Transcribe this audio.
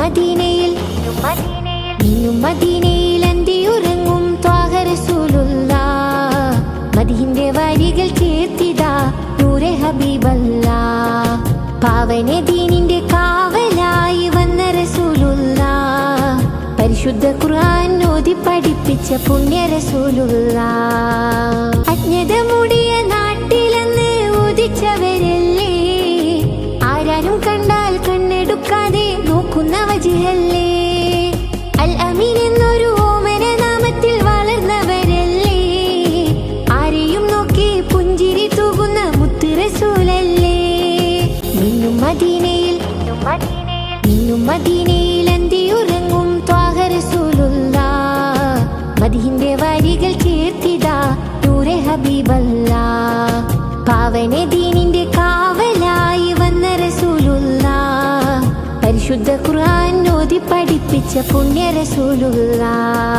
മദീനയിൽ മദീനയിൽ അന്തിയുറങ്ങും ത്വാഹ റസൂലുള്ളാഹ്. മദീന്റെ വരികൾ ചേർത്തിതാ നൂറെ ഹബീബല്ലാഹ്. പാവന ദീനിന്റെ കാവലായി വന്ന റസൂലുള്ളാഹ്. പരിശുദ്ധ ഖുർആൻ ഓതി പഠിപ്പിച്ച പുണ്യ റസൂലുള്ളാഹ്. അജ്ഞത മൂടിയ നാട്ടിലെന്ന് ഉദിച്ചവരല്ലേ, ആരാനും കണ്ടാൽ കണ്ണെടുക്കാതെ നോക്കുന്ന വജിഹല്ലേ. അൽ അമീൻ എന്നൊരു ഓമന നാമത്തിൽ വളർന്നവരല്ലേ, ആരെയും നോക്കി പുഞ്ചിരി തൂകുന്ന മുത്ത് റസൂലല്ലേ. മിന്നും മദീനയിൽ അന്തിയുറങ്ങും ത്വാഹ റസൂലുള്ളാഹ്. മദീന്റെ വരികൾ ചേർത്തിതാ നൂറെ ഹബീബല്ലാഹ്. പാവന ദീനിന്റെ കാവലായി വന്ന റസൂലുള്ളാഹ്. പരിശുദ്ധ ഖുർആൻ ഓതി പഠിപ്പിച്ച പുണ്യ റസൂലുള്ളാഹ്.